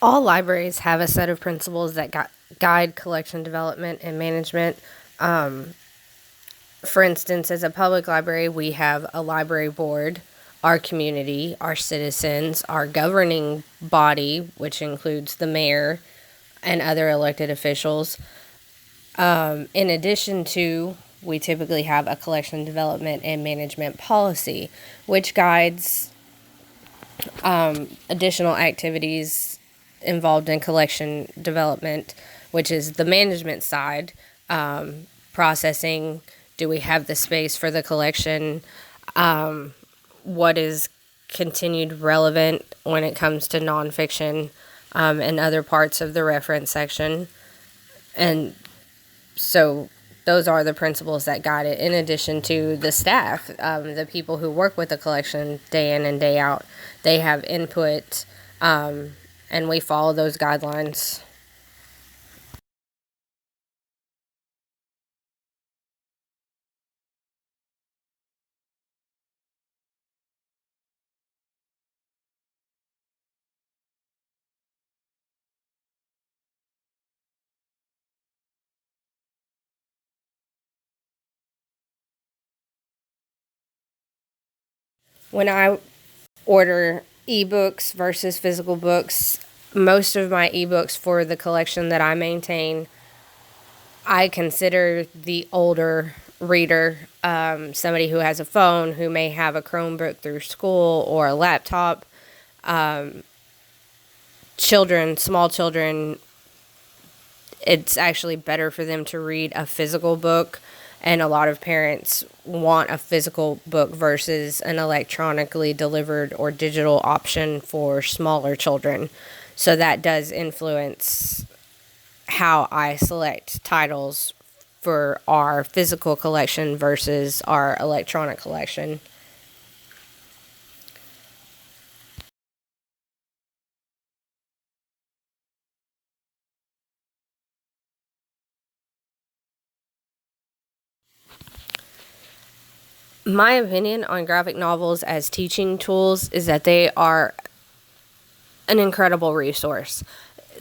All libraries have a set of principles that guide collection development and management. Um, for instance, as a public library, we have a library board, our community, our citizens, our governing body, which includes the mayor and other elected officials. In addition to, we typically have a collection development and management policy, which guides additional activities involved in collection development, which is the management side, processing. Do we have the space for the collection? What is continued relevant when it comes to nonfiction and other parts of the reference section? And so those are the principles that guide it, in addition to the staff, the people who work with the collection day in and day out. They have input, and we follow those guidelines. When I order ebooks versus physical books, most of my ebooks for the collection that I maintain, I consider the older reader, somebody who has a phone, who may have a Chromebook through school or a laptop. Children, small children, it's actually better for them to read a physical book, and a lot of parents want a physical book versus an electronically delivered or digital option for smaller children. So that does influence how I select titles for our physical collection versus our electronic collection. My opinion on graphic novels as teaching tools is that they are an incredible resource.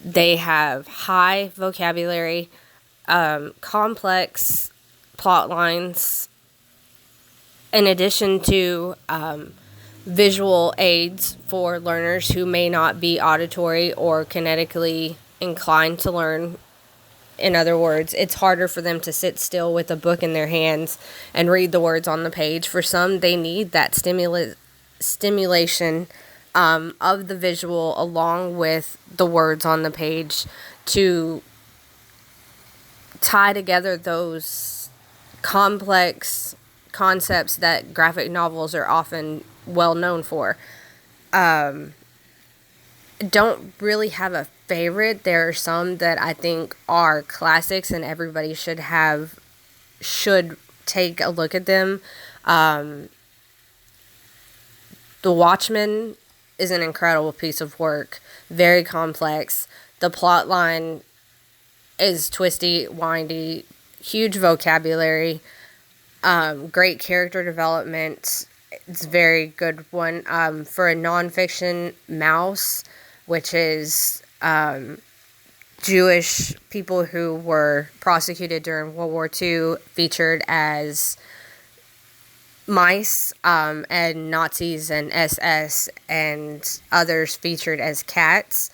They have high vocabulary, complex plot lines, in addition to visual aids for learners who may not be auditory or kinetically inclined to learn. In other words, it's harder for them to sit still with a book in their hands and read the words on the page. For some, they need that stimulation of the visual along with the words on the page to tie together those complex concepts that graphic novels are often well known for. Don't really have a favorite. There are some that I think are classics and everybody should take a look at them. The Watchmen is an incredible piece of work, very complex. The plot line is twisty, windy, huge vocabulary, great character development. It's a very good one. For a nonfiction, Mouse, which is Jewish people who were prosecuted during World War II, featured as mice, and Nazis and SS and others featured as cats.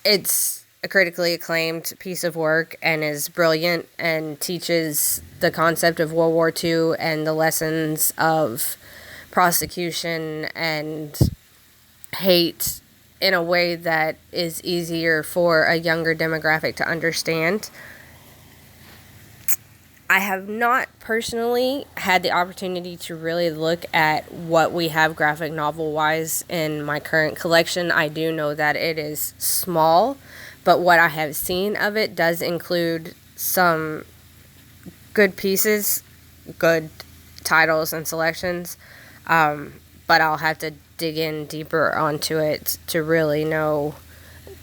It's a critically acclaimed piece of work and is brilliant and teaches the concept of World War II and the lessons of prosecution and hate in a way that is easier for a younger demographic to understand. I have not personally had the opportunity to really look at what we have graphic novel wise in my current collection. I do know that it is small, but what I have seen of it does include some good pieces, good titles and selections, but I'll have to dig in deeper onto it to really know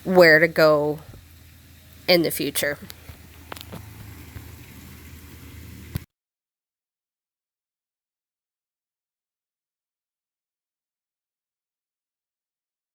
where to go in the future.